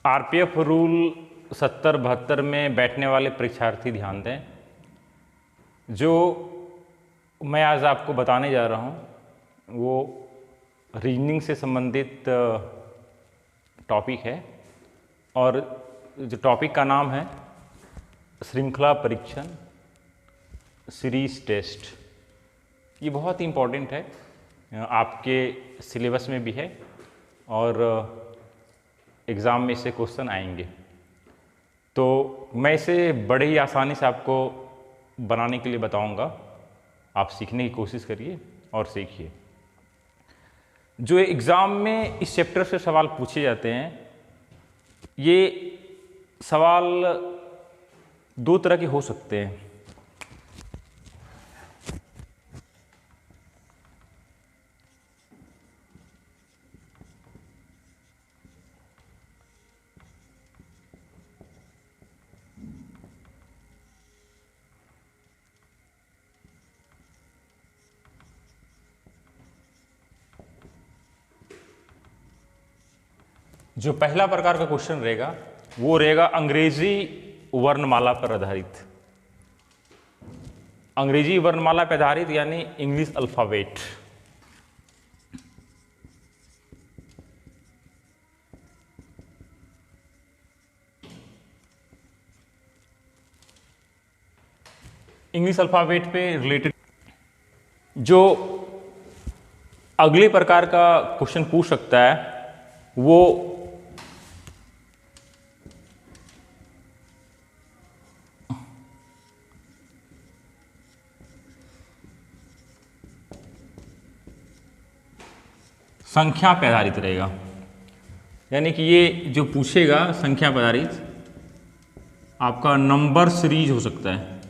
RPF rule 70-72 में बैठने वाले परीक्षार्थी ध्यान दें। जो मैं आज आपको बताने जा रहा हूँ वो रीजनिंग से संबंधित टॉपिक है और जो टॉपिक का नाम है श्रृंखला परीक्षण सीरीज टेस्ट। ये बहुत ही इम्पोर्टेंट है, आपके सिलेबस में भी है और एग्ज़ाम में इससे क्वेश्चन आएंगे। तो मैं इसे बड़े ही आसानी से आपको बनाने के लिए बताऊंगा। आप सीखने की कोशिश करिए और सीखिए। जो एग्ज़ाम में इस चैप्टर से सवाल पूछे जाते हैं, ये सवाल दो तरह के हो सकते हैं। जो पहला प्रकार का क्वेश्चन रहेगा वो रहेगा अंग्रेजी वर्णमाला पर आधारित। अंग्रेजी वर्णमाला पर आधारित यानी इंग्लिश अल्फाबेट। इंग्लिश अल्फाबेट पे रिलेटेड जो अगले प्रकार का क्वेश्चन पूछ सकता है वो संख्या पर आधारित रहेगा। यानी कि ये जो पूछेगा संख्या पर आधारित आपका नंबर सीरीज हो सकता है,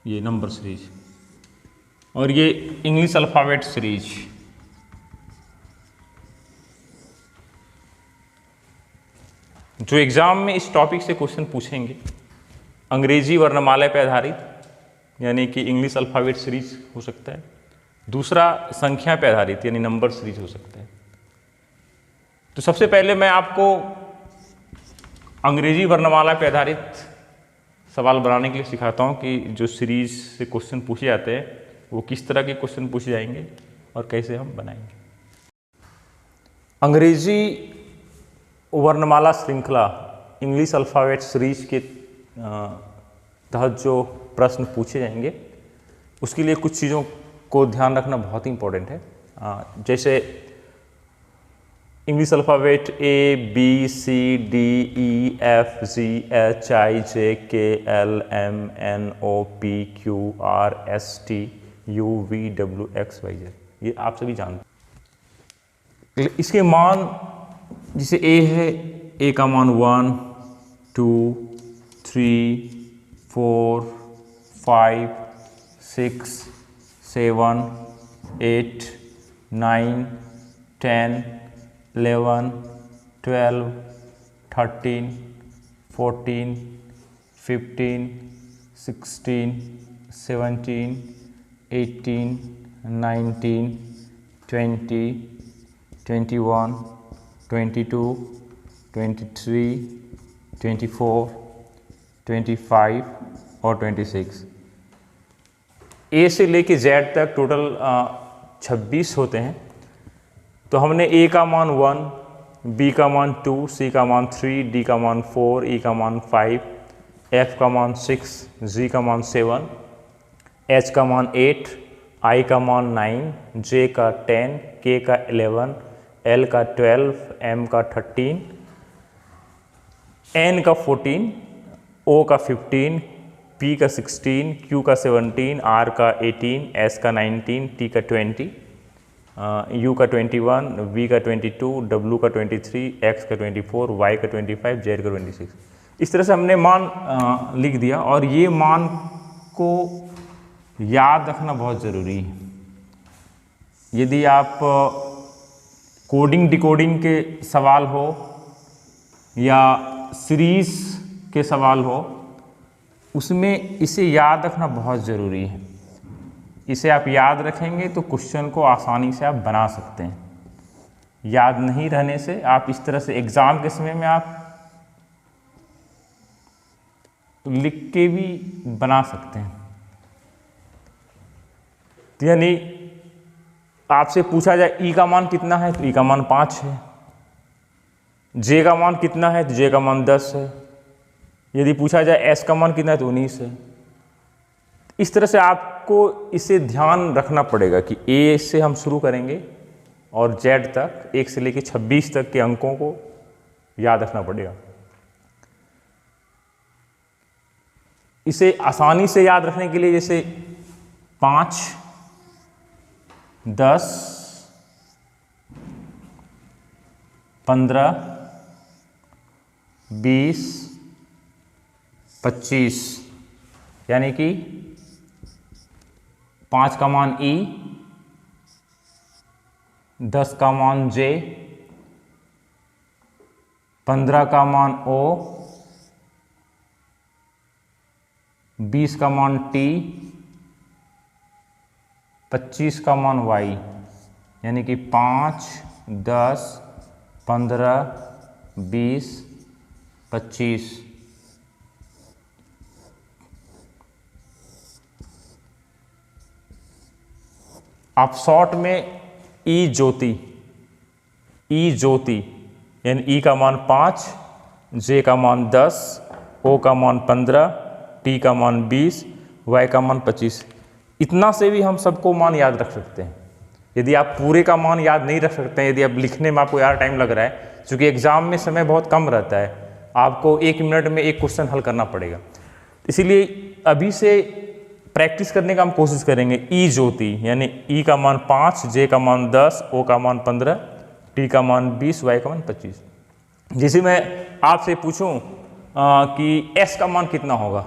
ये नंबर सीरीज, और ये इंग्लिश अल्फाबेट सीरीज। जो एग्जाम में इस टॉपिक से क्वेश्चन पूछेंगे अंग्रेजी वर्णमाला पर आधारित यानी कि इंग्लिश अल्फाबेट सीरीज हो सकता है, दूसरा संख्या पर आधारित यानी नंबर सीरीज हो सकता है। तो सबसे पहले मैं आपको अंग्रेजी वर्णमाला पर आधारित सवाल बनाने के लिए सिखाता हूं कि जो सीरीज से क्वेश्चन पूछे जाते हैं वो किस तरह के क्वेश्चन पूछे जाएंगे और कैसे हम बनाएंगे। अंग्रेजी वर्णमाला श्रृंखला इंग्लिश अल्फाबेट सीरीज के तहत जो प्रश्न पूछे जाएंगे उसके लिए कुछ चीज़ों को ध्यान रखना बहुत ही इम्पोर्टेंट है। जैसे English alphabet A B C D E F G H I J K L M N O P Q R S T U V W X Y Z, ये आप सभी जानते हैं। इसके मान जिसे A है, A का मान 1 2 3 4 5 6 7 8 9 10 11 12 13 14 15 16 17 18 19 20 21 22 23 24 25 और 26। ए से लेके जेड तक टोटल 26 होते हैं। तो हमने ए का मान 1, बी का मान 2, सी का मान 3, डी का मान 4, ई का मान 5, एफ का मान 6, जी का मान 7, एच का मान 8, आई का मान 9, जे का 10, के का 11, एल का 12, एम का 13, एन का 14, ओ का 15, पी का 16, क्यू का 17, आर का 18, एस का 19, टी का 20, यू का 21, वी का 22, डब्लू का 23, एक्स का 24, वाई का 25, जेड का 26। इस तरह से हमने मान लिख दिया और ये मान को याद रखना बहुत ज़रूरी है। यदि आप कोडिंग डिकोडिंग के सवाल हो या सीरीज के सवाल हो उसमें इसे याद रखना बहुत ज़रूरी है। इसे आप याद रखेंगे तो क्वेश्चन को आसानी से आप बना सकते हैं। याद नहीं रहने से आप इस तरह से एग्जाम के समय में आप लिख के भी बना सकते हैं। तो यानी आपसे पूछा जाए ई का मान कितना है तो ई का मान 5 है, जे का मान कितना है तो जे का मान 10 है, यदि पूछा जाए एस का मान कितना है तो 19 है। इस तरह से आपको इसे ध्यान रखना पड़ेगा कि ए से हम शुरू करेंगे और जेड तक 1 से लेकर 26 तक के अंकों को याद रखना पड़ेगा। इसे आसानी से याद रखने के लिए जैसे 5, 10, 15, 20, 25 यानी कि 5 का मान ई, 10 का मान जे, 15 का मान ओ, 20 का मान टी, 25 का मान वाई, यानी कि 5, 10, 15, 20, 25। आप शॉर्ट में ई ज्योति यानी ई का मान 5, जे का मान 10, ओ का मान 15, टी का मान 20, वाई का मान 25, इतना से भी हम सबको मान याद रख सकते हैं। यदि आप पूरे का मान याद नहीं रख सकते हैं, यदि आप लिखने में आपको यार टाइम लग रहा है, क्योंकि एग्जाम में समय बहुत कम रहता है, आपको 1 मिनट में एक क्वेश्चन हल करना पड़ेगा, इसीलिए अभी से प्रैक्टिस करने का हम कोशिश करेंगे। ई ज्योति यानी ई का मान 5, जे का मान 10, ओ का मान 15, टी का मान 20, वाई का मान 25। जैसे मैं आपसे पूछूं कि एस का मान कितना होगा,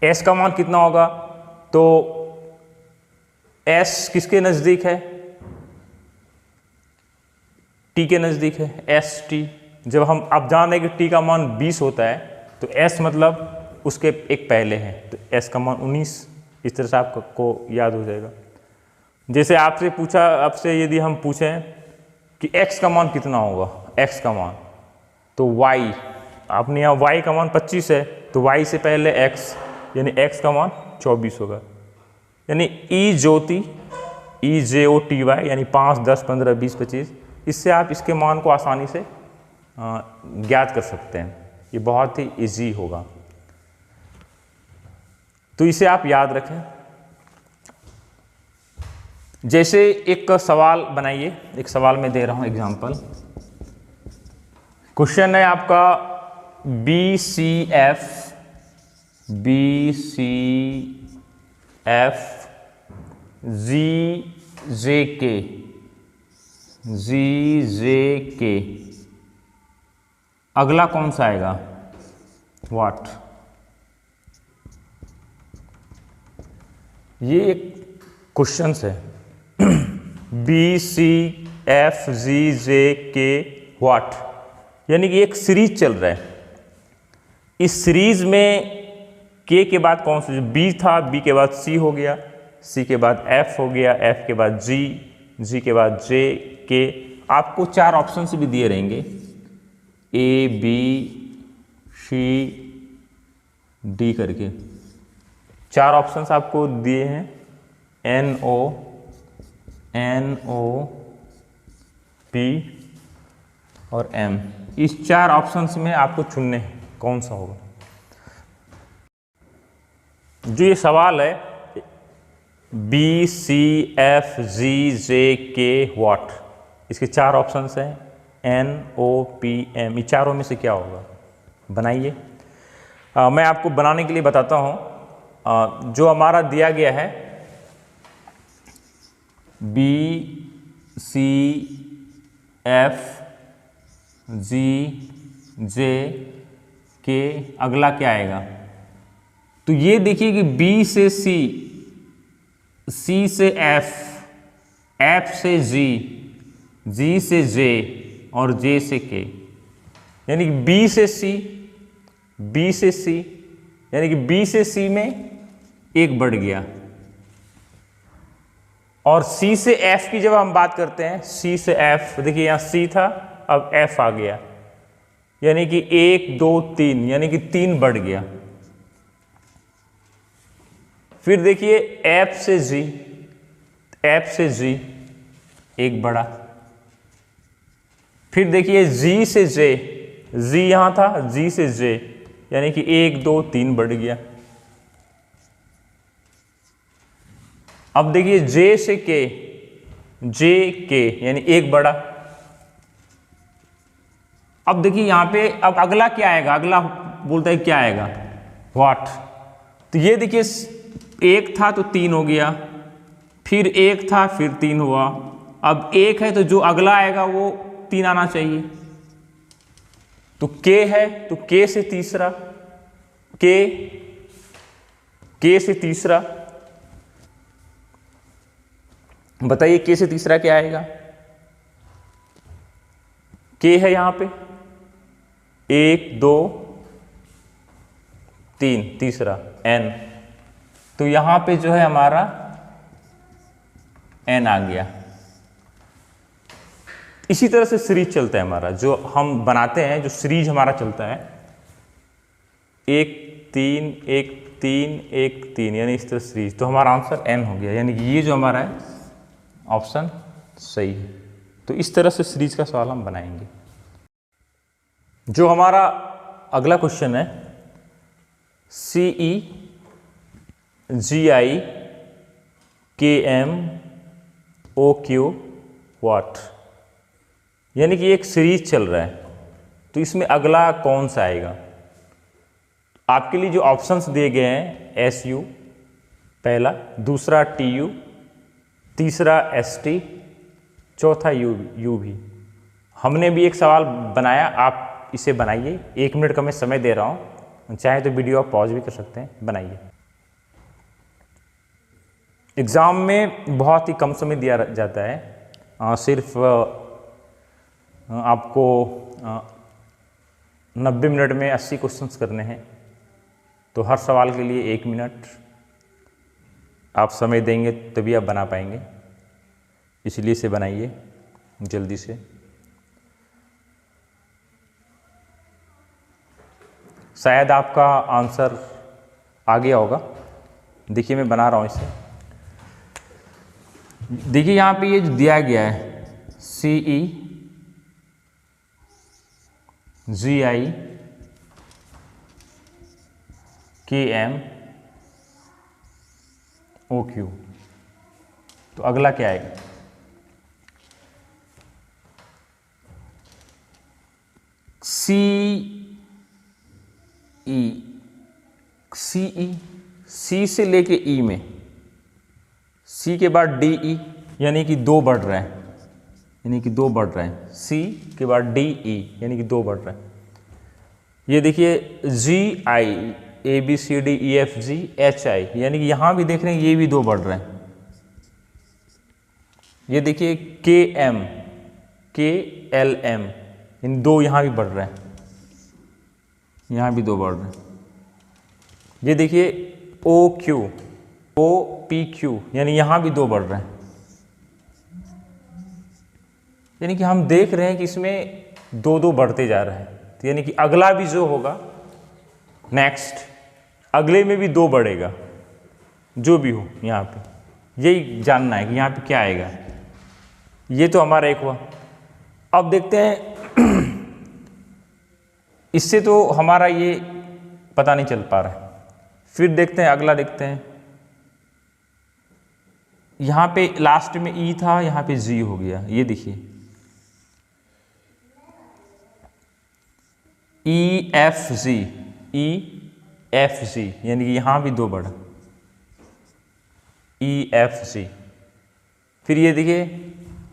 एस का मान कितना होगा, तो एस किसके नज़दीक है, टी के नज़दीक है, एस टी। जब हम अब जान रहे कि टी का मान 20 होता है तो एस मतलब उसके एक पहले है, तो एस का मान 19। इस तरह से आपको याद हो जाएगा। जैसे आपसे पूछा, आपसे यदि हम पूछें कि एक्स का मान कितना होगा, एक्स का मान, तो वाई, आपने यहाँ वाई का मान 25 है तो वाई से पहले एक्स, यानी एक्स का मान 24 होगा। यानी ई ज्योति, ई जे ओ टी वाई, यानी 5, 10, 15, 20, 25, इससे आप इसके मान को आसानी से ज्ञात कर सकते हैं। ये बहुत ही इजी होगा, तो इसे आप याद रखें। जैसे एक सवाल बनाइए, एक सवाल में दे रहा हूं एग्जांपल। क्वेश्चन है आपका BCF GJK, अगला कौन सा आएगा, व्हाट। ये एक क्वेश्चन है BCFGJK व्हाट, यानी कि एक सीरीज चल रहा है। इस सीरीज में के बाद कौन सा, बी था, बी के बाद सी हो गया, सी के बाद एफ हो गया, एफ के बाद जी, जी के बाद जे, के। आपको 4 ऑप्शन भी दिए रहेंगे, ए बी सी डी करके 4 ऑप्शंस आपको दिए हैं, NO P और M। इस 4 ऑप्शंस में आपको चुनने हैं कौन सा होगा। जो ये सवाल है BCFGJK व्हाट, इसके 4 ऑप्शंस हैं, NOPM, ये चारों में से क्या होगा, बनाइए। मैं आपको बनाने के लिए बताता हूँ। जो हमारा दिया गया है BCFGJK, अगला क्या आएगा, तो ये देखिए कि B से C, C से F, F से G, G से J और J से K, यानी कि B से C, B से C, यानी कि B से C में एक बढ़ गया और C से F की जब हम बात करते हैं, C से F, देखिए यहाँ C था, अब F आ गया, यानी कि 1 2 3, यानी कि 3 बढ़ गया। फिर देखिए F से G, F से G 1 बढ़ा। फिर देखिए G से J, G यहां था, G से J यानी कि 1 2 3 बढ़ गया। अब देखिए J से K, J K यानी 1 बढ़ा। अब देखिए यहां पे अब अगला क्या आएगा, अगला बोलता है क्या आएगा, व्हाट। तो ये देखिए 1 था तो 3 हो गया, फिर 1 था फिर 3 हुआ, अब 1 है तो जो अगला आएगा वो 3 आना चाहिए। तो K है तो K से तीसरा, K से तीसरा, बताइए K से तीसरा क्या आएगा। K है यहां पे 1 2 3, तीसरा N, तो यहां पे जो है हमारा N आ गया। इसी तरह से सीरीज चलता है हमारा, जो हम बनाते हैं, जो सीरीज हमारा चलता है 1 3 1 3 1 3, यानी इस तरह सीरीज, तो हमारा आंसर N हो गया, यानी कि ये जो हमारा है ऑप्शन सही है। तो इस तरह से सीरीज का सवाल हम बनाएंगे। जो हमारा अगला क्वेश्चन है, CE GI KM OQ what, यानी कि एक सीरीज चल रहा है, तो इसमें अगला कौन सा आएगा। आपके लिए जो ऑप्शंस दिए गए हैं, SU पहला, दूसरा TU, तीसरा ST, चौथा UV। हमने भी एक सवाल बनाया, आप इसे बनाइए। 1 मिनट का मैं समय दे रहा हूँ, चाहे तो वीडियो आप पॉज भी कर सकते हैं, बनाइए। एग्ज़ाम में बहुत ही कम समय दिया जाता है, सिर्फ आपको 90 मिनट में 80 क्वेश्चंस करने हैं, तो हर सवाल के लिए 1 मिनट आप समय देंगे तभी आप बना पाएंगे, इसलिए इसे बनाइए जल्दी से। शायद आपका आंसर आ गया होगा। देखिए मैं बना रहा हूँ इसे। देखिए यहाँ पे ये जो दिया गया है, CE GI KM OQ, तो अगला क्या आएगा। C से लेके E में, C के बाद DE, यानी कि 2 बढ़ रहा है, यानी कि 2 बढ़ रहा है। C के बाद DE यानी कि 2 बढ़ रहा है। ये देखिए GI ABCDEFG HI, यानी कि यहाँ भी देख रहे हैं ये भी 2 बढ़ रहे हैं। ये देखिए KM KLM, इन 2 यहाँ भी बढ़ रहे हैं, यहाँ भी 2 बढ़ रहे हैं। ये देखिए OQ OPQ, यानी यहाँ भी 2 बढ़ रहे हैं। यानी कि हम देख रहे हैं कि इसमें 2 बढ़ते जा रहे हैं, तो यानी कि अगला भी जो होगा नेक्स्ट, अगले में भी 2 बढ़ेगा, जो भी हो। यहाँ पे यही जानना है कि यहाँ पे क्या आएगा। ये तो हमारा एक हुआ। अब देखते हैं इससे तो हमारा ये पता नहीं चल पा रहा है। फिर देखते हैं अगला, देखते हैं यहाँ पे लास्ट में E था, यहाँ पे G हो गया। ये देखिए EFG, यानी कि यहाँ भी 2 बढ़ा, EFG। फिर ये देखिए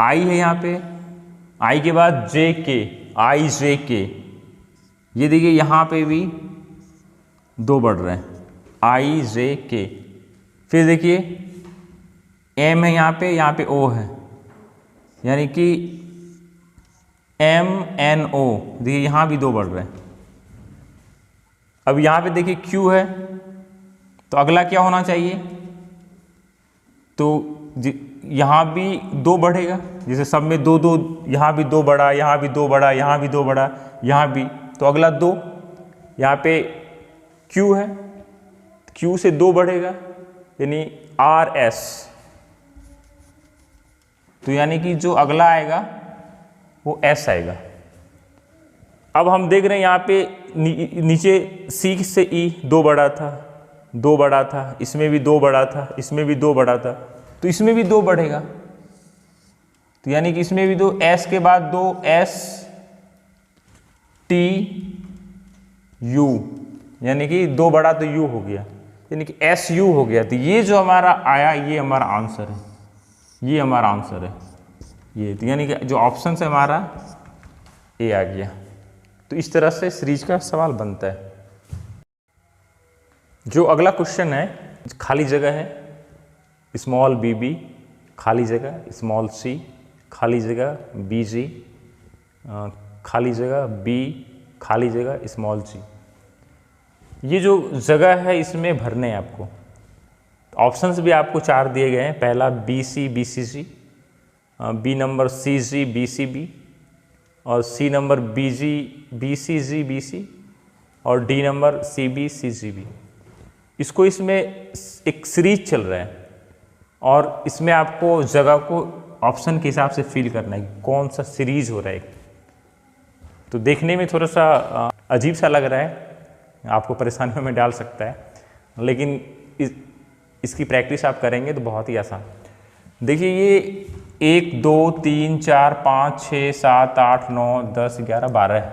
I है यहाँ पे, I के बाद JK, IJK, ये देखिए यहाँ पे भी 2 बढ़ रहे हैं, IJK। फिर देखिए M है यहाँ पे O है, यानी कि MNO, देखिए यहाँ भी 2 बढ़ रहे हैं। अब यहाँ पे देखिए Q है, तो अगला क्या होना चाहिए, तो यहाँ भी 2 बढ़ेगा, जैसे सब में 2 2, यहाँ भी 2 बढ़ा, यहाँ भी 2 बढ़ा, यहाँ भी 2 बढ़ा, यहाँ भी, तो अगला 2, यहाँ पे Q है, Q से 2 बढ़ेगा यानी RS, तो यानी कि जो अगला आएगा वो S आएगा। अब हम देख रहे हैं यहाँ पे नीचे C से E 2 बढ़ा था, 2 बढ़ा था, इसमें भी 2 बढ़ा था, इसमें भी 2 बढ़ा था, तो इसमें भी 2 बढ़ेगा, तो यानी कि इसमें भी 2, S के बाद 2, S T U, यानी कि 2 बढ़ा तो U हो गया, यानी कि SU हो गया। तो ये जो हमारा आया ये हमारा आंसर है, ये हमारा आंसर है ये, तो यानी कि जो ऑप्शन है हमारा ए आ गया। तो इस तरह से सीरीज का सवाल बनता है। जो अगला क्वेश्चन है, खाली जगह है, स्मॉल bb, खाली जगह स्मॉल c, खाली जगह bg, खाली जगह b, खाली जगह स्मॉल g। ये जो जगह है इसमें भरने हैं आपको। ऑप्शंस भी आपको 4 दिए गए हैं। पहला BC BCG, B number CG BCB, और C number BG BCG BC, और D नंबर CB CGB। इसको इसमें एक सीरीज चल रहा है और इसमें आपको जगह को ऑप्शन के हिसाब से फिल करना है कौन सा सीरीज हो रहा है। तो देखने में थोड़ा सा अजीब सा लग रहा है, आपको परेशानियों में डाल सकता है, लेकिन इसकी प्रैक्टिस आप करेंगे तो बहुत ही आसान। देखिए ये 1 2 3 4 5 6 7 8 9 10 11 12 है,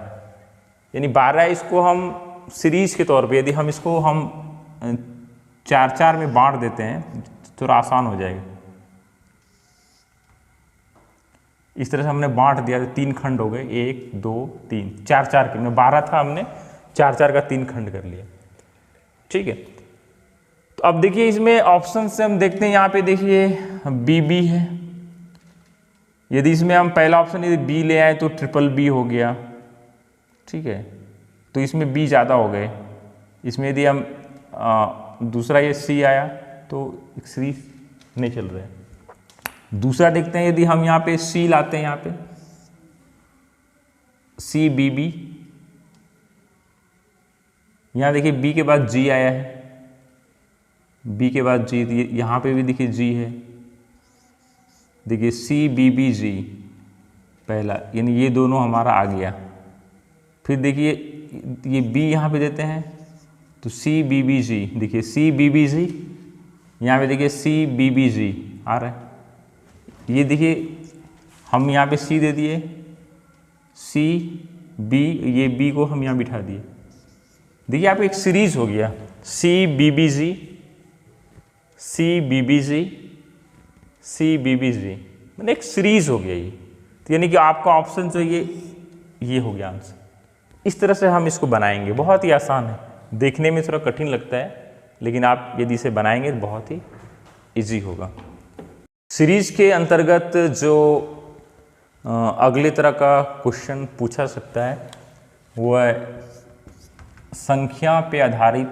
यानी 12 इसको हम सीरीज के तौर पे, यदि हम इसको हम 4-4 में बांट देते हैं थोड़ा आसान हो जाएगा। इस तरह से हमने बांट दिया तो 3 खंड हो गए, 1 2 3 4 के, में 12 था, हमने 4 का 3 खंड कर लिया। ठीक है, तो अब देखिए इसमें ऑप्शन से हम देखते हैं, यहाँ पे देखिए BB है, यदि इसमें हम पहला ऑप्शन यदि B ले आए तो BBB हो गया। ठीक है, तो इसमें B ज़्यादा हो गए। इसमें यदि हम दूसरा ये C आया तो एक सीरीज नहीं चल रहा है। दूसरा देखते हैं, यदि हम यहाँ पे C लाते हैं, यहाँ पे CBB, यहाँ देखिए B के बाद G आया है, B के बाद G, यहाँ पे भी देखिए G है, देखिए CBBG पहला, यानी ये दोनों हमारा आ गया। फिर देखिए ये B यहाँ पे देते हैं तो CBBG, देखिए CBBG, यहाँ पे देखिए CBBG आ रहा है। ये देखिए हम यहाँ पे C दे दिए, CB, ये B को हम यहाँ बिठा दिए। देखिए आप एक सीरीज हो गया, CBBG CBBG CBBG, मैंने एक सीरीज हो गया ये। तो यानी कि आपका ऑप्शन जो ये हो गया आंसर। इस तरह से हम इसको बनाएंगे, बहुत ही आसान है, देखने में थोड़ा कठिन लगता है, लेकिन आप यदि इसे बनाएंगे तो बहुत ही इजी होगा। सीरीज के अंतर्गत जो अगले तरह का क्वेश्चन पूछा सकता है वो है संख्या पे आधारित,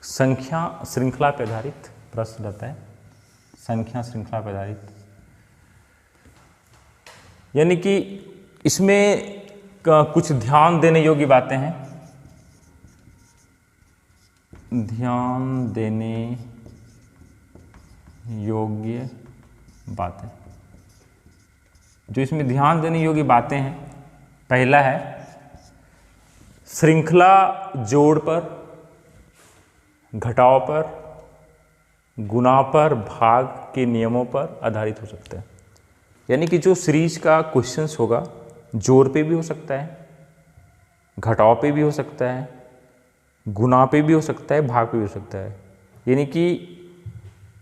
संख्या श्रृंखला पे आधारित प्रश्न रहता है। संख्या श्रृंखला पे आधारित यानी कि इसमें कुछ ध्यान देने योग्य बातें हैं, ध्यान देने योग्य बातें। जो इसमें ध्यान देने योग्य बातें हैं, पहला है श्रृंखला जोड़ पर, घटाव पर, गुणा पर, भाग के नियमों पर आधारित हो सकता है। यानी कि जो सीरीज का क्वेश्चंस होगा जोड़ पे भी हो सकता है, घटाव पे भी हो सकता है, गुणा पे भी हो सकता है, भाग पे भी हो सकता है। यानी कि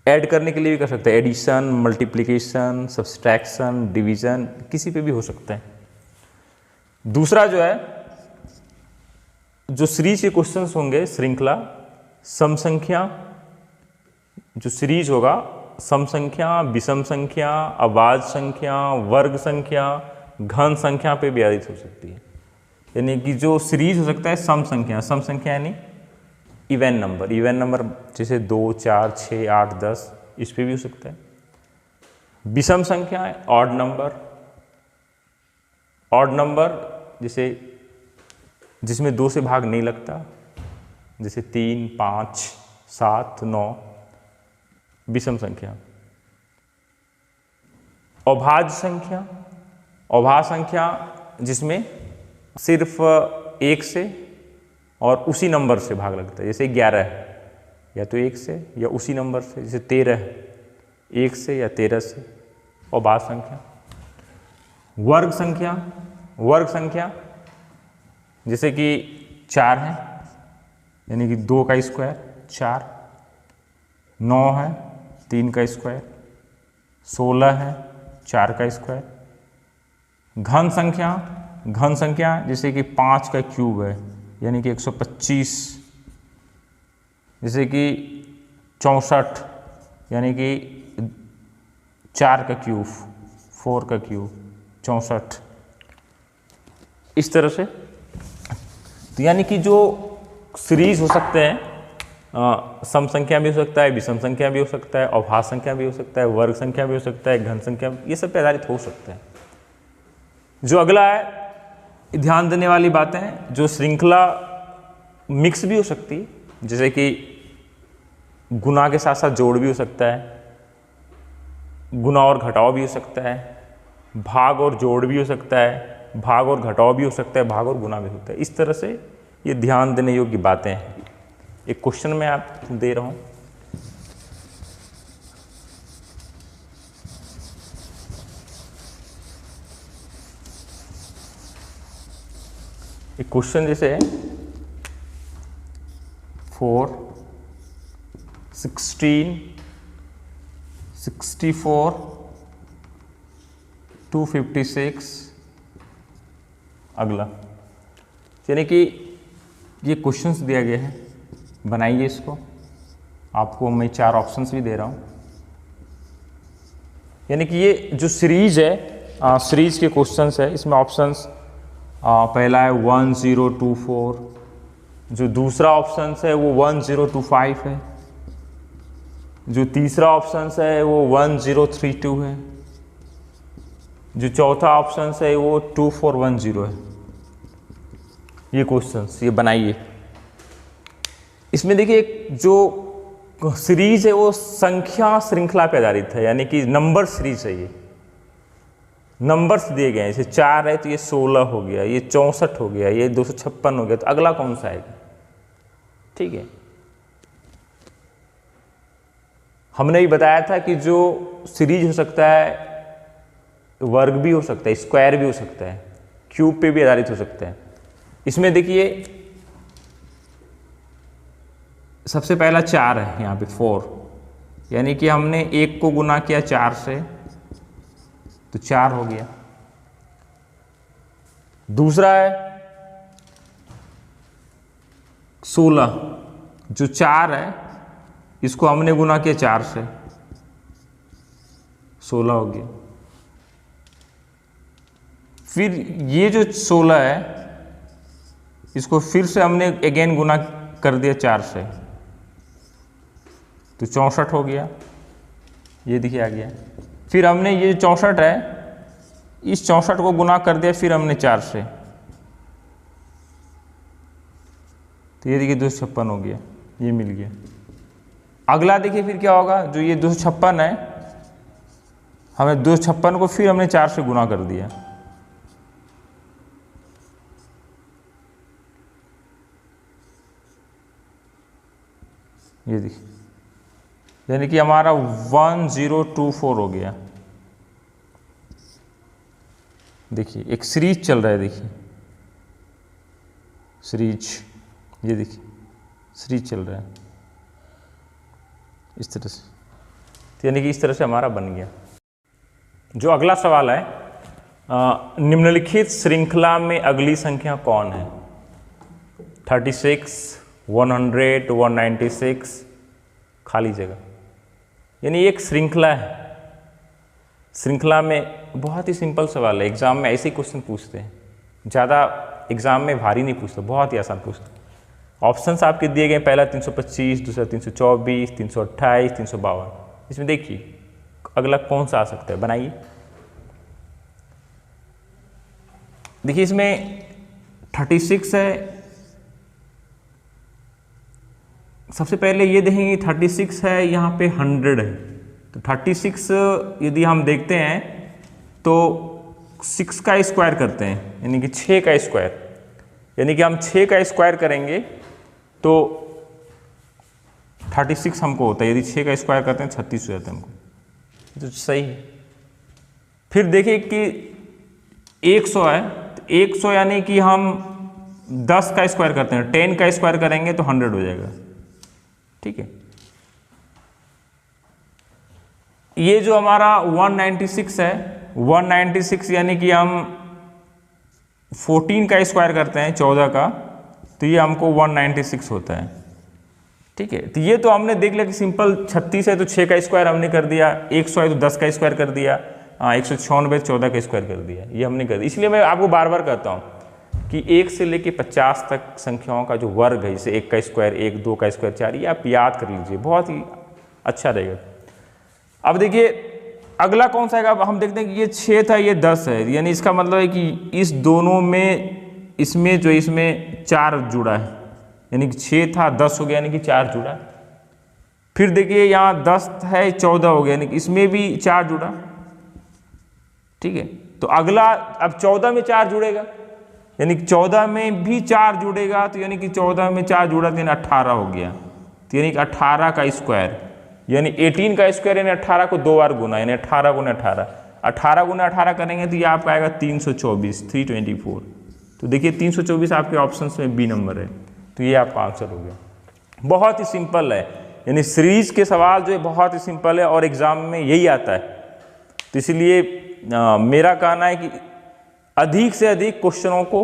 ऐड करने के लिए भी कर सकते हैं, एडिशन, मल्टीप्लिकेशन, सब्सट्रैक्शन, डिवीजन, किसी पे भी हो सकता है। दूसरा जो है, जो सीरीज के क्वेश्चंस होंगे श्रृंखला, सम संख्या, जो सीरीज होगा सम संख्या, विषम संख्या, अभाज्य संख्या, वर्ग संख्या, घन संख्या पे भी आधारित हो सकती है। यानी कि जो सीरीज हो सकता है सम संख्या, सम संख्या यानी इवन नंबर जैसे 2, 4, 6, 8, 10, इस पे भी हो सकता है। विषम संख्या ऑड नंबर जैसे जिसमें 2 से भाग नहीं लगता, जैसे 3, 5, 7, 9, विषम संख्या। अभाज्य संख्या जिसमें सिर्फ 1 से और उसी नंबर से भाग लगता है, जैसे 11 है, या तो 1 से या उसी नंबर से, जैसे 13 है, 1 से या 13 से, अभाज्य संख्या। वर्ग संख्या जैसे कि 4 है, यानी कि 2 का स्क्वायर 4, 9 है 3 का स्क्वायर, 16 है 4 का स्क्वायर। घन संख्या जैसे कि 5 का क्यूब है, यानी कि 125, जैसे कि 64, यानी कि 4 का क्यूब, 4 का क्यूब 64, इस तरह से। तो यानी कि जो सीरीज हो सकते हैं, सम संख्या भी हो सकता है, विषम संख्या भी हो सकता है, अभाज्य संख्या भी हो सकता है, वर्ग संख्या भी हो सकता है, घन संख्या, ये सब पे आधारित हो सकते हैं। जो अगला है, ध्यान देने वाली बातें हैं, जो श्रृंखला मिक्स भी हो सकती है, जैसे कि गुणा के साथ साथ जोड़ भी हो सकता है, गुणा और घटाव भी हो सकता है, भाग और जोड़ भी हो सकता है, भाग और घटाव भी हो सकता है, भाग और गुणा भी हो सकता है। इस तरह से ये ध्यान देने योग्य बातें हैं। एक क्वेश्चन मैं आपको दे रहा हूं, एक क्वेश्चन जैसे है 4, 16, 64, 256, अगला, यानी कि ये क्वेश्चंस दिया गया है, बनाइए इसको। आपको मैं 4 ऑप्शंस भी दे रहा हूँ, यानी कि ये जो सीरीज है, सीरीज के क्वेश्चंस है, इसमें ऑप्शंस पहला है 1024, जो दूसरा ऑप्शन है वो 1025 है, जो तीसरा ऑप्शन है वो 1032 है, जो चौथा ऑप्शन है वो 2410 है। ये क्वेश्चंस ये बनाइए। इसमें देखिए एक जो सीरीज है वो संख्या श्रृंखला पे आधारित है, यानी कि नंबर सीरीज है। ये नंबर्स दिए गए हैं, जैसे 4 है तो ये 16 हो गया, ये 64 हो गया, ये 256 हो गया, तो अगला कौन सा आएगा? ठीक है, हमने भी बताया था कि जो सीरीज हो सकता है, वर्ग भी हो सकता है, स्क्वायर भी हो सकता है, क्यूब पे भी आधारित हो सकता है। इसमें देखिए सबसे पहला 4 है, यहाँ पे 4, यानी कि हमने 1 को गुना किया 4 से तो 4 हो गया। दूसरा है 16, जो 4 है इसको हमने गुना किया 4 से, 16 हो गया। फिर ये जो 16 है इसको फिर से हमने अगेन गुना कर दिया 4 से, तो 64 हो गया। ये देखिए आ गया। फिर हमने ये 64 है, इस 64 को गुना कर दिया फिर हमने 4 से, तो ये देखिए 256 हो गया, ये मिल गया। अगला देखिए फिर क्या होगा, जो ये 256 है, हमें 256 को फिर हमने 4 से गुना कर दिया, ये देखिए, यानी कि हमारा 1024 हो गया। देखिए एक सीरीज चल रहा है, देखिए सीरीज, ये देखिए सीरीज चल रहा है इस तरह से, तो यानी कि इस तरह से हमारा बन गया। जो अगला सवाल है, निम्नलिखित श्रृंखला में अगली संख्या कौन है? 36, 100, 196, खाली जगह। यानी एक श्रृंखला है, श्रृंखला में बहुत ही सिंपल सवाल है, एग्जाम में ऐसे ही क्वेश्चन पूछते हैं, ज़्यादा एग्जाम में भारी नहीं पूछते, बहुत ही आसान पूछते हैं। ऑप्शंस आपके दिए गए, पहला 325, दूसरा 324, 328, 352। इसमें देखिए अगला कौन सा आ सकता है, बनाइए। देखिए इसमें 36 है। सबसे पहले ये देखेंगे 36 है, यहाँ पे 100 है। तो 36 यदि हम देखते हैं तो 6 का स्क्वायर करते हैं, यानी कि 6 का स्क्वायर, यानी कि हम 6 का स्क्वायर करेंगे तो 36 हमको होता है। यदि 6 का स्क्वायर करते हैं 36 हो जाता है हमको, तो सही है। फिर देखिए कि 100 है, तो 100 यानी कि हम 10 का स्क्वायर करते हैं, 10 का स्क्वायर करेंगे तो 100 हो जाएगा, ठीक है। ये जो हमारा 196 है, 196 यानी कि हम 14 का स्क्वायर करते हैं 14 का, तो ये हमको 196 होता है, ठीक है। तो ये तो हमने देख लिया कि सिंपल 36 है तो 6 का स्क्वायर हमने कर दिया, 100 है तो 10 का स्क्वायर कर दिया, 196 14 का स्क्वायर कर दिया, ये हमने कर दिया। इसलिए मैं आपको बार बार कहता हूँ कि 1 से लेके 50 तक संख्याओं का जो वर्ग है, जैसे 1 का स्क्वायर 1, 2 का स्क्वायर 4, ये आप याद कर लीजिए, बहुत ही अच्छा रहेगा। अब देखिए अगला कौन सा है, अब हम देखते हैं कि ये 6 था, ये 10 है, यानी इसका मतलब है कि इस दोनों में इसमें 4 जुड़ा है, यानी कि 6 था 10 हो गया, यानी कि 4 जुड़ा। फिर देखिए यहाँ 10 है 14 हो गया, यानी कि इसमें भी 4 जुड़ा, ठीक है। तो अगला अब 14 में 4 जुड़ेगा, यानी कि 14 में भी 4 जुड़ेगा, तो यानी कि 14 में 4 जुड़ा तो यानी 18 हो गया, तो यानी कि 18 का स्क्वायर, यानी 18 का स्क्वायर यानी 18 को 2 बार गुना, यानी 18 गुना 18, 18 गुना 18 करेंगे तो ये आपका आएगा 324, 324। तो देखिए 324 आपके ऑप्शंस में बी नंबर है, तो ये आपका आंसर हो गया। बहुत ही सिंपल है, यानी सीरीज के सवाल जो है बहुत ही सिंपल है और एग्जाम में यही आता है। तो इसलिए मेरा कहना है कि अधिक से अधिक क्वेश्चनों को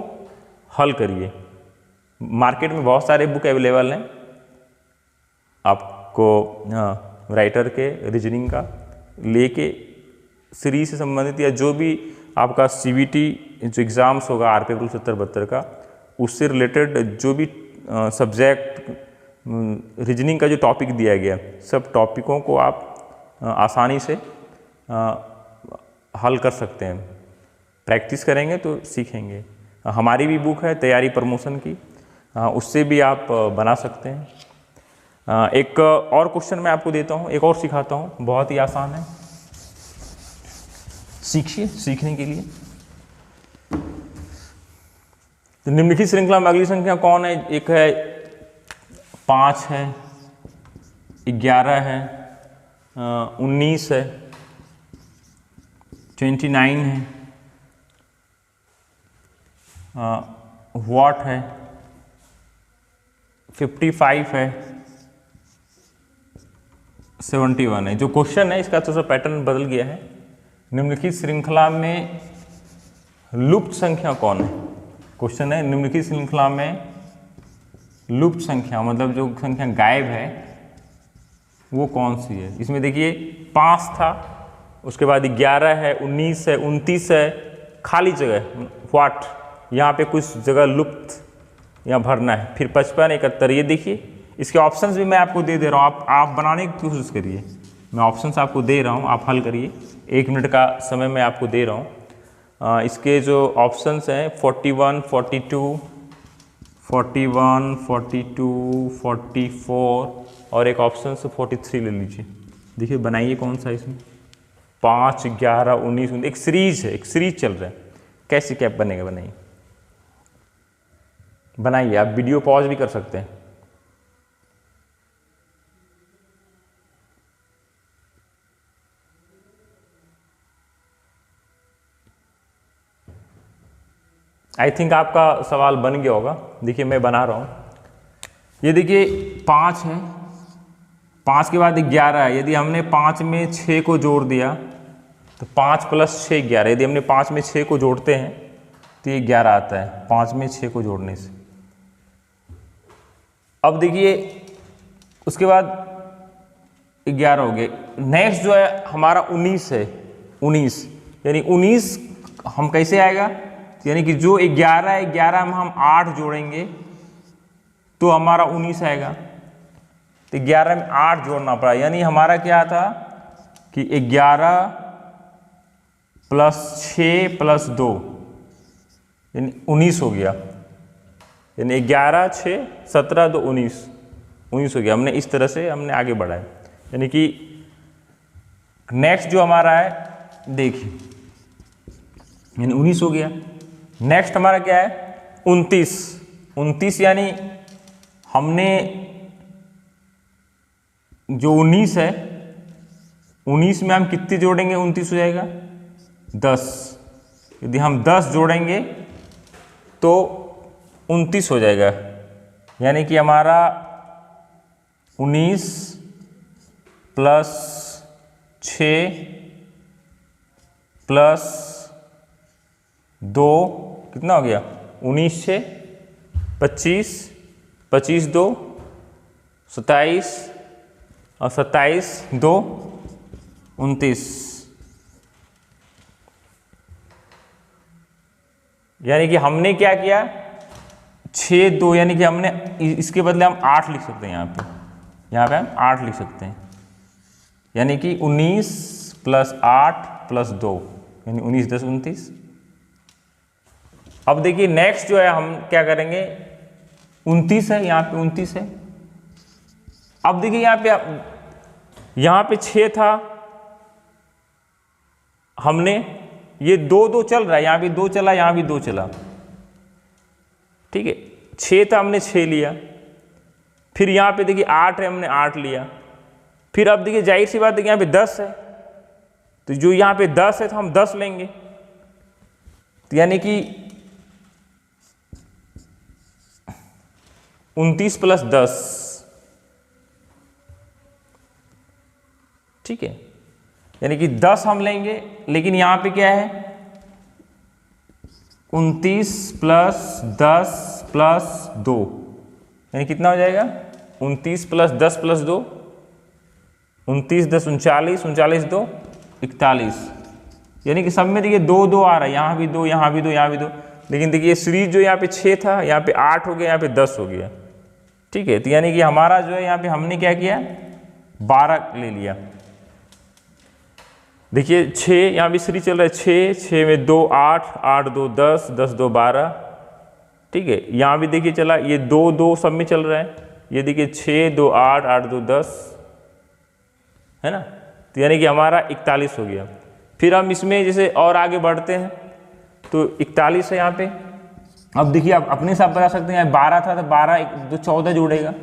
हल करिए। मार्केट में बहुत सारे बुक अवेलेबल हैं, आपको राइटर के रीजनिंग का लेके सीरीज से संबंधित या जो भी आपका सीबीटी जो एग्ज़ाम्स होगा आरपी 70-72 का, उससे रिलेटेड जो भी सब्जेक्ट रीजनिंग का जो टॉपिक दिया गया, सब टॉपिकों को आप आसानी से हल कर सकते हैं। प्रैक्टिस करेंगे तो सीखेंगे। हमारी भी बुक है तैयारी प्रमोशन की, उससे भी आप बना सकते हैं। एक और क्वेश्चन मैं आपको देता हूँ, एक और सिखाता हूँ, बहुत ही आसान है, सीखिए। सीखने के लिए तो निम्नलिखित श्रृंखला में अगली संख्या कौन है? एक है 5 है, 11 है, 19 है, 29 है, व्हाट है, 55 है, 71 है। जो क्वेश्चन है इसका तो पैटर्न बदल गया है। निम्नलिखित श्रृंखला में लुप्त संख्या कौन है? क्वेश्चन है निम्नलिखित श्रृंखला में लुप्त संख्या, मतलब जो संख्या गायब है वो कौन सी है? इसमें देखिए 5 था, उसके बाद 11 है, 19 है, 29 है, खाली जगह व्हाट, यहाँ पे कुछ जगह लुप्त यहाँ भरना है। फिर 55, 71, ये देखिए इसके ऑप्शंस भी मैं आपको दे रहा हूँ, आप बनाने की कोशिश करिए। मैं ऑप्शंस आपको दे रहा हूँ, आप हल करिए। 1 मिनट का समय मैं आपको दे रहा हूँ। इसके जो ऑप्शंस हैं 41, 42, 41, 42, 44 और एक ऑप्शन से 43 ले लीजिए। देखिए बनाइए कौन सा इसमें 5, 11, 19, एक सीरीज है, एक सीरीज चल रहा है, कैसे क्या बनेगा? बनाइए। आप वीडियो पॉज भी कर सकते हैं। आई थिंक आपका सवाल बन गया होगा। देखिए मैं बना रहा हूँ। ये देखिए 5 है, 5 के बाद 11 है। यदि हमने 5 में 6 को जोड़ दिया तो 5 + 6 11। यदि हमने 5 में 6 को जोड़ते हैं तो ये 11 आता है 5 में 6 को जोड़ने से। अब देखिए उसके बाद 11 हो गए। नेक्स्ट जो है हमारा 19 है, 19 यानी 19 हम कैसे आएगा? यानी कि जो 11 है, 11 में हम 8 जोड़ेंगे तो हमारा 19 आएगा। तो 11 में 8 जोड़ना पड़ा, यानी हमारा क्या था कि 11 + 6 + 2 यानी 19 हो गया। यानी 11 6 17 2 19 हो गया। हमने इस तरह से हमने आगे बढ़ाया। यानी कि नेक्स्ट जो हमारा है देखिए, यानी 19 हो गया। नेक्स्ट हमारा क्या है 29 यानी हमने जो 19 है 19 में हम कितने जोड़ेंगे 29 हो जाएगा 10। यदि हम 10 जोड़ेंगे तो 29 हो जाएगा। यानी कि हमारा 19 + 6 + 2 कितना हो गया 19 6 25 25 2 27 और 27 2 29। यानी कि हमने क्या किया 6 2 यानी कि हमने इसके बदले हम 8 लिख सकते हैं। यहाँ पे हम 8 लिख सकते हैं। यानी कि 19 + 8 + 2 यानी 19 10 29। अब देखिए नेक्स्ट जो है हम क्या करेंगे 29 है, यहाँ पे 29 है। अब देखिए यहाँ पे 6 था, हमने ये 2 2 चल रहा है, यहाँ भी 2 चला यहाँ भी 2 चला, ठीक है। 6 था हमने 6 लिया, फिर यहाँ पे देखिए 8 है हमने 8 लिया, फिर अब देखिए जाहिर सी बात है यहाँ पे 10 है, तो जो यहाँ पे 10 है तो हम 10 लेंगे। तो यानी कि 29 + 10, ठीक है। यानी कि 10 हम लेंगे, लेकिन यहाँ पे क्या है 29 + 10 + 2 यानी कितना हो जाएगा 29 + 10 + 2 29 10 39 39 2 41। यानी कि सब में देखिए 2 2 आ रहा है, यहाँ भी 2 यहाँ भी 2 यहाँ भी 2। लेकिन देखिए सीरीज जो यहाँ पे 6 था यहाँ पे 8 हो गया, यहाँ पे 10 हो गया, ठीक है। तो यानी कि हमारा जो है यहाँ पे हमने क्या किया 12 ले लिया। देखिए 6 यहाँ भी सीरीज चल रहा है, 6 में 2 8 8 2 10 10 2 12, ठीक है। यहाँ भी देखिए चला ये 2 2 सब में चल रहा है, ये देखिए 6 2 8 8 2 10 है ना। तो यानी कि हमारा 41 हो गया। फिर हम इसमें जैसे और आगे बढ़ते हैं तो 41 है यहाँ पे। अब देखिए आप अपने हिसाब बता सकते हैं, 12 था तो 12 तो 14 जोड़ेगा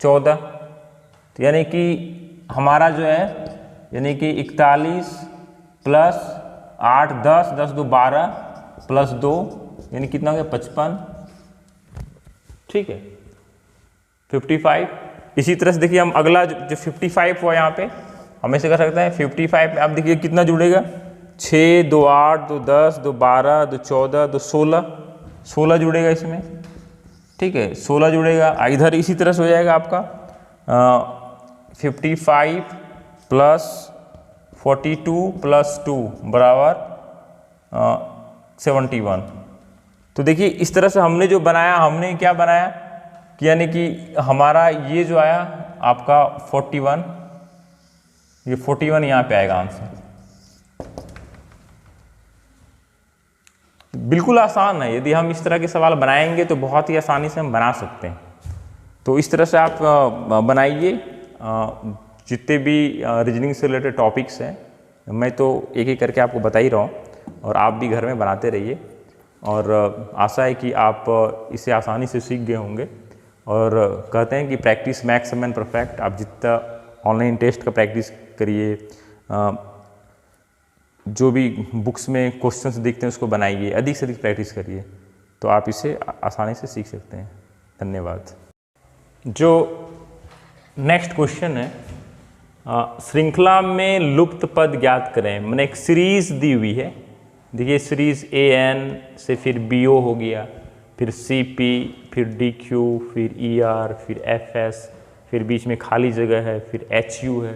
14। तो यानी कि हमारा जो है यानी कि 41 + 8 10 10 2 12 + 2 यानी कितना हो गया 55, ठीक है 55। इसी तरह से देखिए हम अगला जो 55 हुआ यहाँ पे हम ऐसे कर सकते हैं 55 में आप देखिए कितना जुड़ेगा 6 2 8 2 10 2 12 2 14 2 16 जुड़ेगा इसमें, ठीक है 16 जुड़ेगा। इधर इसी तरह से हो जाएगा आपका 55 + 42 + 2 = 71। तो देखिए इस तरह से हमने जो बनाया, हमने क्या बनाया कि यानी कि हमारा ये जो आया आपका 41, ये 41 यहाँ पे आएगा आंसर। बिल्कुल आसान है, यदि हम इस तरह के सवाल बनाएंगे तो बहुत ही आसानी से हम बना सकते हैं। तो इस तरह से आप बनाइए जितने भी रीजनिंग से रिलेटेड टॉपिक्स हैं, मैं तो एक एक करके आपको बता ही रहा हूँ और आप भी घर में बनाते रहिए। और आशा है कि आप इसे आसानी से सीख गए होंगे। और कहते हैं कि प्रैक्टिस मैक्स मैन परफेक्ट। आप जितना ऑनलाइन टेस्ट का प्रैक्टिस करिए, जो भी बुक्स में क्वेश्चंस दिखते हैं उसको बनाइए, अधिक से अधिक प्रैक्टिस करिए, तो आप इसे आसानी से सीख सकते हैं। धन्यवाद। जो नेक्स्ट क्वेश्चन है, श्रृंखला में लुप्त पद ज्ञात करें। मैंने एक सीरीज दी हुई है, देखिए सीरीज AN से फिर BO हो गया, फिर CP, फिर DQ, फिर ER, फिर FS, फिर बीच में खाली जगह है, फिर HU है।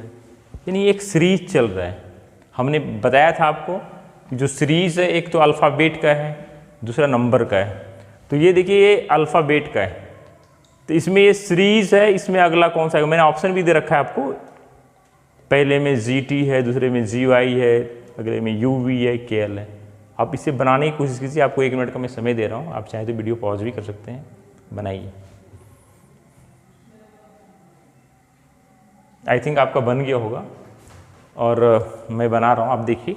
यानी एक सीरीज चल रहा है। हमने बताया था आपको कि जो सीरीज है एक तो अल्फ़ाबेट का है, दूसरा नंबर का है। तो ये देखिए ये अल्फ़ाबेट का है, तो इसमें ये सीरीज है, इसमें अगला कौन सा है? मैंने ऑप्शन भी दे रखा है आपको, पहले में GT है, दूसरे में GY है, अगले में UV है, KL है। आप इसे बनाने की कोशिश कीजिए, आपको 1 मिनट का मैं समय दे रहा हूँ, आप चाहे तो वीडियो पॉज भी कर सकते हैं, बनाइए। आई थिंक आपका बन गया होगा और मैं बना रहा हूँ, आप देखिए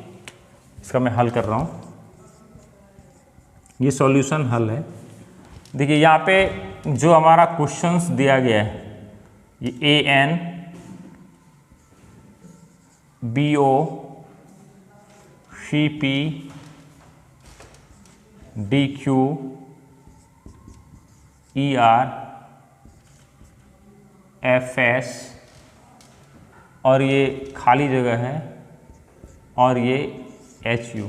इसका मैं हल कर रहा हूँ। ये सॉल्यूशन हल है। देखिए यहाँ पे जो हमारा क्वेश्चंस दिया गया है, ये AN BO CP DQ ER FS और ये खाली जगह है और ये HU।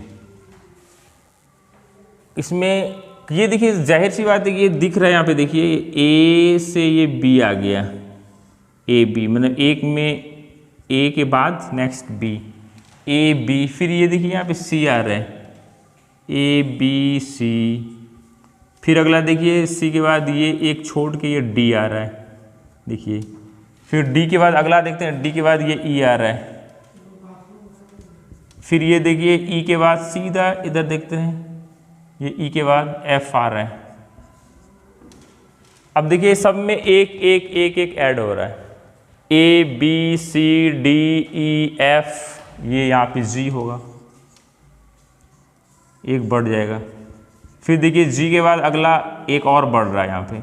इसमें ये देखिए जाहिर सी बात है कि ये दिख रहा है, यहाँ पे देखिए A से ये B आ गया, AB मतलब एक में A के बाद नेक्स्ट B, AB, फिर ये देखिए यहाँ पे C आ रहा है, ABC, फिर अगला देखिए C के बाद ये एक छोड़ के ये D आ रहा है, देखिए फिर D के बाद अगला देखते हैं, D के बाद ये E आ रहा है, फिर ये देखिए E के बाद सीधा इधर देखते हैं, ये E के बाद F आ रहा है। अब देखिए सब में एक एक एक एक ऐड हो रहा है, A B C D E F, ये यहाँ पे G होगा, एक बढ़ जाएगा, फिर देखिए G के बाद अगला एक और बढ़ रहा है, यहाँ पे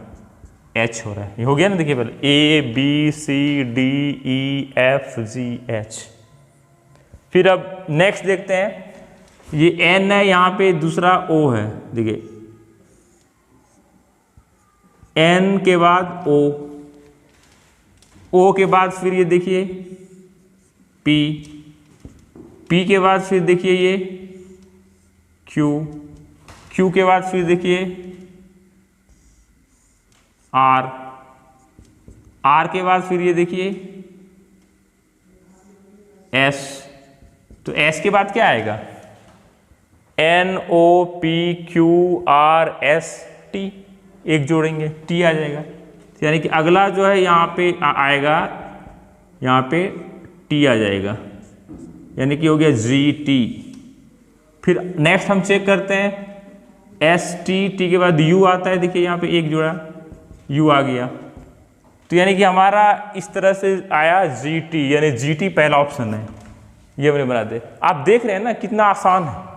H हो रहा है, ये हो गया ना। देखिए पहले A B C D E F G H, फिर अब नेक्स्ट देखते हैं, ये N है, यहाँ पे दूसरा O है, देखिए N के बाद O, O के बाद फिर ये देखिए P, P के बाद फिर देखिए ये Q, Q के बाद फिर देखिए R, R के बाद फिर ये देखिए S, तो S के बाद क्या आएगा? N O P Q R S T, एक जोड़ेंगे T आ जाएगा, यानी कि अगला जो है यहाँ पे आएगा, यहाँ पे T आ जाएगा, यानी कि हो गया GT। फिर नेक्स्ट हम चेक करते हैं ST, T के बाद U आता है, देखिए यहाँ पे एक जोड़ा U आ गया, तो यानी कि हमारा इस तरह से आया GT, यानी GT पहला ऑप्शन है, ये हमने बना दे। आप देख रहे हैं ना कितना आसान है,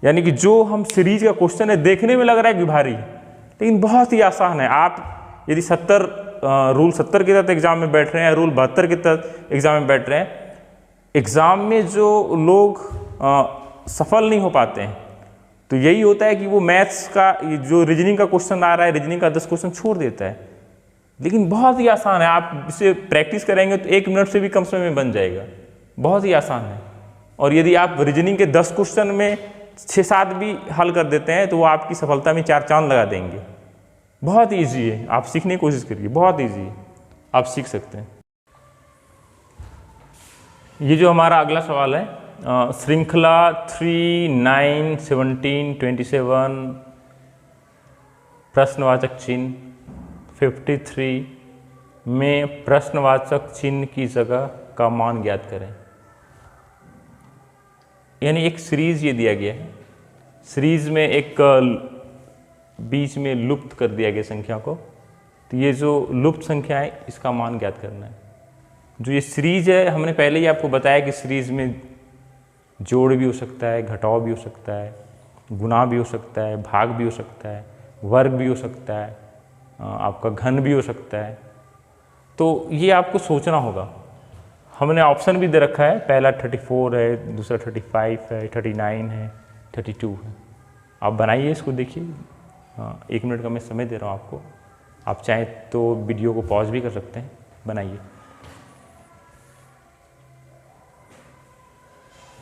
यानी कि जो हम सीरीज का क्वेश्चन है देखने में लग रहा है कि भारी, लेकिन बहुत ही आसान है। आप यदि रूल 70 के तहत एग्जाम में बैठ रहे हैं, रूल 72 के तहत एग्जाम में बैठ रहे हैं, एग्जाम में जो लोग सफल नहीं हो पाते हैं, तो यही होता है कि वो मैथ्स का जो रीजनिंग का क्वेश्चन आ रहा है, रीजनिंग का 10 क्वेश्चन छोड़ देता है, लेकिन बहुत ही आसान है। आप इसे प्रैक्टिस करेंगे तो 1 मिनट से भी कम समय में बन जाएगा, बहुत ही आसान है। और यदि आप रीजनिंग के 10 क्वेश्चन में 6-7 भी हल कर देते हैं तो वो आपकी सफलता में 4 चांद लगा देंगे। बहुत ईजी है, आप सीखने की कोशिश करिए, बहुत ईजी है, आप सीख सकते हैं। ये जो हमारा अगला सवाल है, श्रृंखला 3, 9, 17, 27, प्रश्नवाचक चिन्ह 53 में प्रश्नवाचक चिन्ह की जगह का मान ज्ञात करें। यानी एक सीरीज ये दिया गया है, सीरीज में एक बीच में लुप्त कर दिया गया संख्या को, तो ये जो लुप्त संख्या है इसका मान ज्ञात करना है। जो ये सीरीज है, हमने पहले ही आपको बताया कि सीरीज में जोड़ भी हो सकता है, घटाव भी हो सकता है, गुणा भी हो सकता है, भाग भी हो सकता है, वर्ग भी हो सकता है, आपका घन भी हो सकता है। तो ये आपको सोचना होगा। हमने ऑप्शन भी दे रखा है, पहला 34 है, दूसरा 35 है, 39 है, 32 है। आप बनाइए इसको, देखिए। 1 मिनट का मैं समय दे रहा हूँ आपको, आप चाहें तो वीडियो को पॉज भी कर सकते हैं, बनाइए।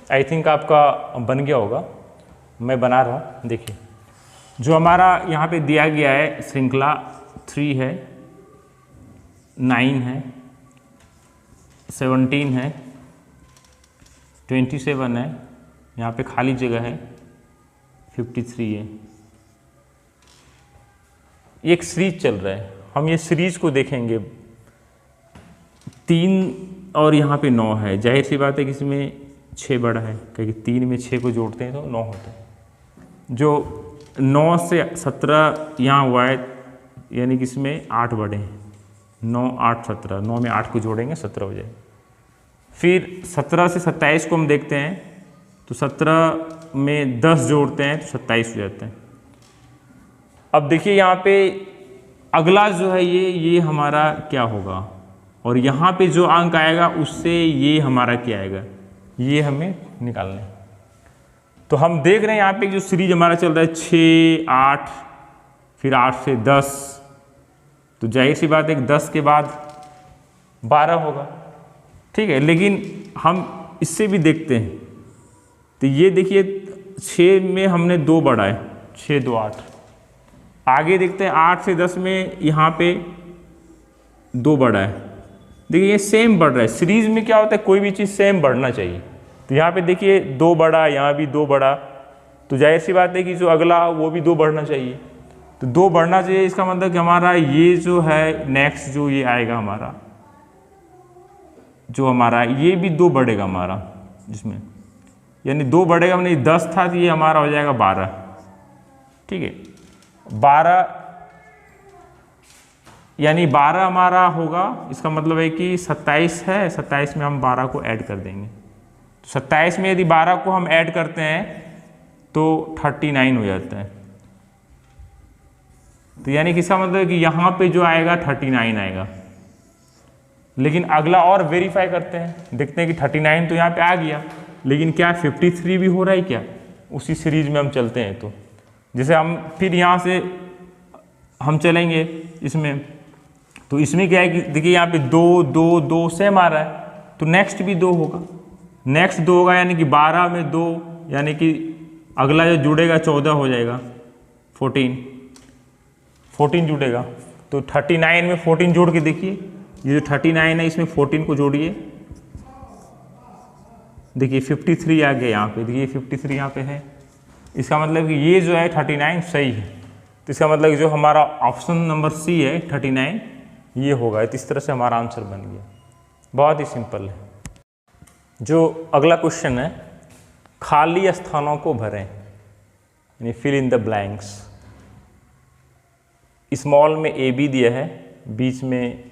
आई थिंक आपका बन गया होगा, मैं बना रहा हूँ। देखिए जो हमारा यहाँ पे दिया गया है, श्रृंखला 3 है, 9 है, 17 है, 27 है, यहाँ पे खाली जगह है, 53 है। एक सीरीज चल रहा है हम ये सीरीज को देखेंगे, 3 और यहाँ पे 9 है, जाहिर सी बात है कि इसमें 6 बड़ा है, क्योंकि 3 में 6 को जोड़ते हैं तो 9 होता है। जो 9 से 17 यहाँ हुआ है, यानी कि इसमें 8 बड़े हैं, 9 8 17, 9 में 8 को जोड़ेंगे 17 हो जाएगा। फिर 17 से 27 को हम देखते हैं तो 17 में 10 जोड़ते हैं तो 27 हो जाते हैं। अब देखिए यहाँ पे अगला जो है ये हमारा क्या होगा, और यहाँ पे जो अंक आएगा उससे ये हमारा क्या आएगा, ये हमें निकालना है। तो हम देख रहे हैं यहाँ पे जो सीरीज हमारा चल रहा है 6 8, फिर 8 से 10, तो जाहिर सी बात है कि 10 के बाद 12 होगा, ठीक है। लेकिन हम इससे भी देखते हैं, तो ये देखिए 6 में हमने 2 बढ़ाए, 6 2 8। आगे देखते हैं 8 से 10 में यहाँ पे 2 बढ़ा है, देखिए ये सेम बढ़ रहा है। सीरीज में क्या होता है, कोई भी चीज़ सेम बढ़ना चाहिए। तो यहाँ पे देखिए 2 बढ़ा, यहाँ भी 2 बढ़ा, तो जाहिर सी बात है कि जो अगला वो भी 2 बढ़ना चाहिए। तो 2 बढ़ना चाहिए, इसका मतलब कि हमारा ये जो है नेक्स्ट जो ये आएगा हमारा, जो हमारा ये भी 2 बढ़ेगा हमारा, जिसमें यानी 2 बढ़ेगा, हमने 10 था तो ये हमारा हो जाएगा 12, ठीक है। 12 यानी 12 हमारा होगा, इसका मतलब है कि 27 है, 27 में हम 12 को ऐड कर देंगे। तो 27 में यदि 12 को हम ऐड करते हैं तो 39 हो जाता है। तो यानी कि इसका मतलब है कि यहाँ पे जो आएगा 39 आएगा। लेकिन अगला और वेरीफाई करते हैं, देखते हैं कि 39 तो यहाँ पे आ गया, लेकिन क्या 53 भी हो रहा है क्या, उसी सीरीज में हम चलते हैं। तो जैसे हम फिर यहाँ से हम चलेंगे इसमें, तो इसमें क्या है कि देखिए यहाँ पे 2 2 2 सेम आ रहा है, तो नेक्स्ट भी 2 होगा, नेक्स्ट 2 होगा, यानी कि 12 में 2, यानी कि अगला जो जुड़ेगा 14 हो जाएगा, 14 जुड़ेगा। तो 39 में 14 जोड़ के देखिए, ये जो 39 है इसमें 14 को जोड़िए, देखिए 53 आ गया यहाँ पे, देखिए 53 यहाँ पे है। इसका मतलब कि ये जो है 39 सही है। तो इसका मतलब कि जो हमारा ऑप्शन नंबर सी है 39 ये होगा। तो इस तरह से हमारा आंसर बन गया, बहुत ही सिंपल है। जो अगला क्वेश्चन है, खाली स्थानों को भरें, यानी fill in the blanks. Small में ए बी दिया है, बीच में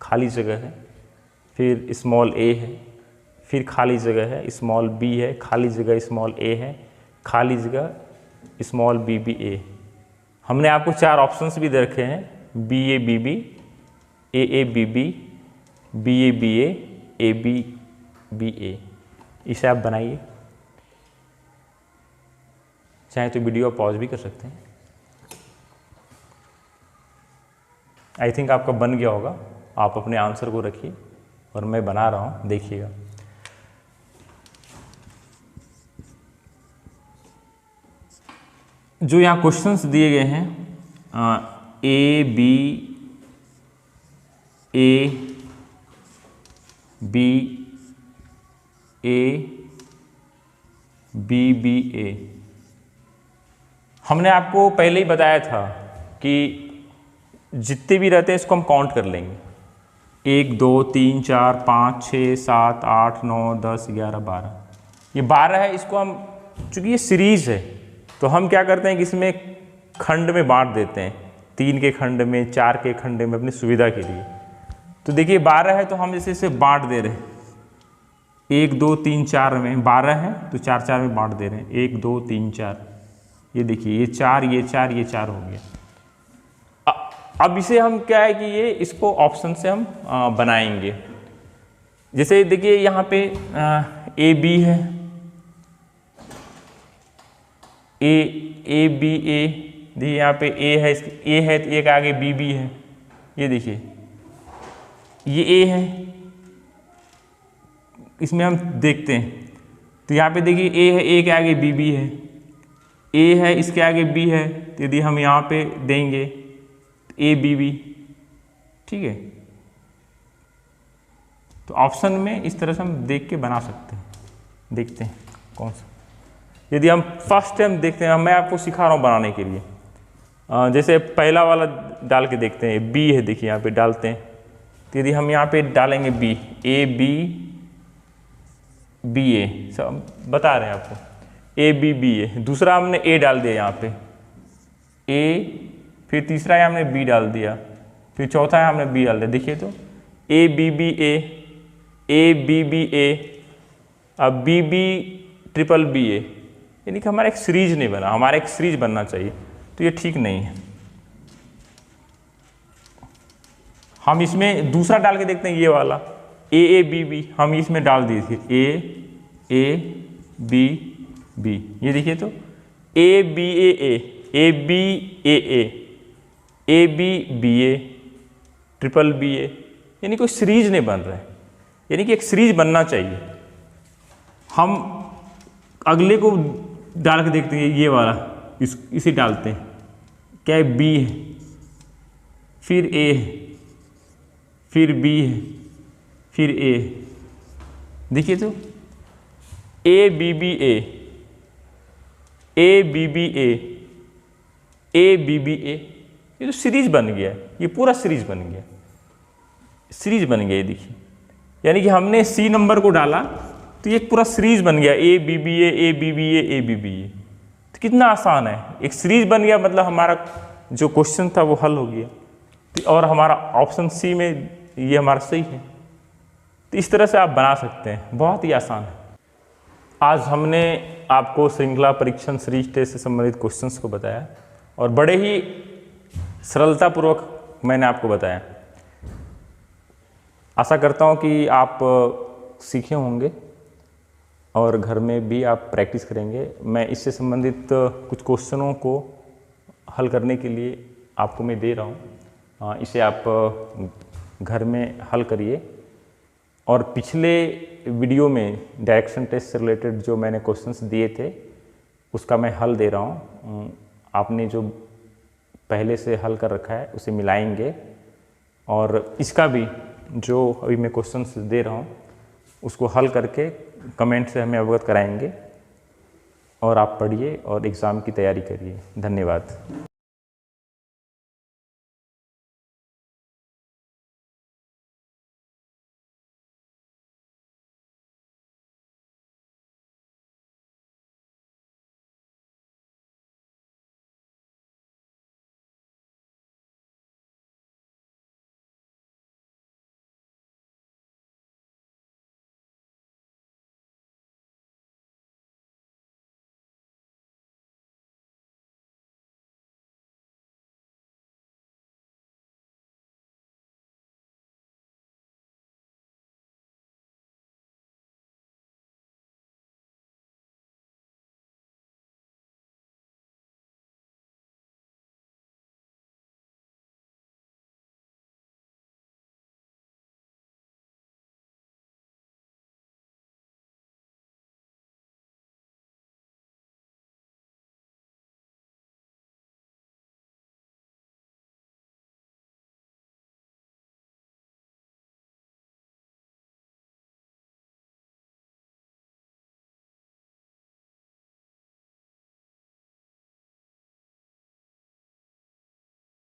खाली जगह है, फिर स्मॉल ए है, फिर खाली जगह है, स्मॉल बी है, खाली जगह स्मॉल ए है, खाली जगह स्मॉल बी बी ए। हमने आपको 4 ऑप्शंस भी दे रखे हैं, B A B B, A B B, B A B A. इसे आप बनाइए, चाहे तो वीडियो पॉज भी कर सकते हैं। आई थिंक आपका बन गया होगा, आप अपने आंसर को रखिए और मैं बना रहा हूँ, देखिएगा। जो यहाँ क्वेश्चंस दिए गए हैं, ए बी बी ए, हमने आपको पहले ही बताया था कि जितने भी रहते हैं इसको हम काउंट कर लेंगे, 1 2 3 4 5 6 7 8 9 10 11 12, ये 12 है। इसको हम, चूंकि ये सीरीज है तो हम क्या करते हैं कि इसमें खंड में बांट देते हैं, 3 के खंड में, 4 के खंड में, अपनी सुविधा के लिए। तो देखिए 12 है तो हम जैसे इसे बांट दे रहे हैं, 1 2 3 4 में 12 है तो 4 4 में बांट दे रहे हैं, 1 2 3 4। ये देखिए ये 4 ये 4 ये 4 हो गया। अब इसे हम क्या है कि ये इसको ऑप्शन से हम बनाएंगे। जैसे देखिए यहाँ पे ए बी है, ए बी ए, देखिए यहाँ पे ए है, ए है तो एक आगे बी बी है, ये देखिए ये ए है, इसमें हम देखते हैं तो यहाँ पे देखिए ए है, ए के आगे बी बी है, ए है इसके आगे बी है, तो यदि हम यहाँ पे देंगे ए बी बी, ठीक है। तो ऑप्शन में इस तरह से हम देख के बना सकते हैं, देखते हैं कौन सा। यदि हम फर्स्ट टाइम देखते हैं, मैं आपको सिखा रहा हूँ बनाने के लिए, जैसे पहला वाला डाल के देखते हैं, बी है, देखिए यहाँ पे डालते हैं। तो यदि हम यहाँ पे डालेंगे बी, ए बी बी ए, सब बता रहे हैं आपको, ए बी बी ए। दूसरा हमने ए डाल दिया यहाँ पे, ए, फिर तीसरा है हमने बी डाल दिया, फिर चौथा है हमने बी डाल दिया। देखिए तो A B B A B B A, अब B B triple B A, यानी कि हमारा एक सीरीज नहीं बना, हमारा एक सीरीज बनना चाहिए, तो ये ठीक नहीं है। हम इसमें दूसरा डाल के देखते हैं, ये वाला ए बी बी, हम इसमें डाल दिए थे ए बी बी, ये देखिए तो A B A B A B B A triple B A, यानी कोई सीरीज नहीं बन रहा है, यानी कि एक सीरीज बनना चाहिए। हम अगले को डाल के देखते हैं, ये वाला इसे डालते हैं, क्या है, बी है, फिर ए है, फिर बी है, फिर ए। देखिए तो A B B A B B A B B A, ये तो सीरीज बन गया, ये पूरा सीरीज बन गया, सीरीज बन गया। ये देखिए, यानी कि हमने सी नंबर को डाला तो ये पूरा सीरीज बन गया, A B B A B B A B B A. तो कितना आसान है, एक सीरीज बन गया, मतलब हमारा जो क्वेश्चन था वो हल हो गया, और हमारा ऑप्शन सी में ये हमारा सही है। तो इस तरह से आप बना सकते हैं, बहुत ही आसान है। आज हमने आपको श्रृंखला परीक्षण सीरीज टेस्ट से संबंधित क्वेश्चंस को बताया, और बड़े ही सरलतापूर्वक मैंने आपको बताया। आशा करता हूँ कि आप सीखे होंगे और घर में भी आप प्रैक्टिस करेंगे। मैं इससे संबंधित कुछ क्वेश्चनों को हल करने के लिए आपको मैं दे रहा हूँ, इसे आप घर में हल करिए। और पिछले वीडियो में डायरेक्शन टेस्ट से रिलेटेड जो मैंने क्वेश्चंस दिए थे उसका मैं हल दे रहा हूँ। आपने जो पहले से हल कर रखा है उसे मिलाएंगे, और इसका भी जो अभी मैं क्वेश्चंस दे रहा हूँ उसको हल करके कमेंट से हमें अवगत कराएंगे, और आप पढ़िए और एग्ज़ाम की तैयारी करिए। धन्यवाद।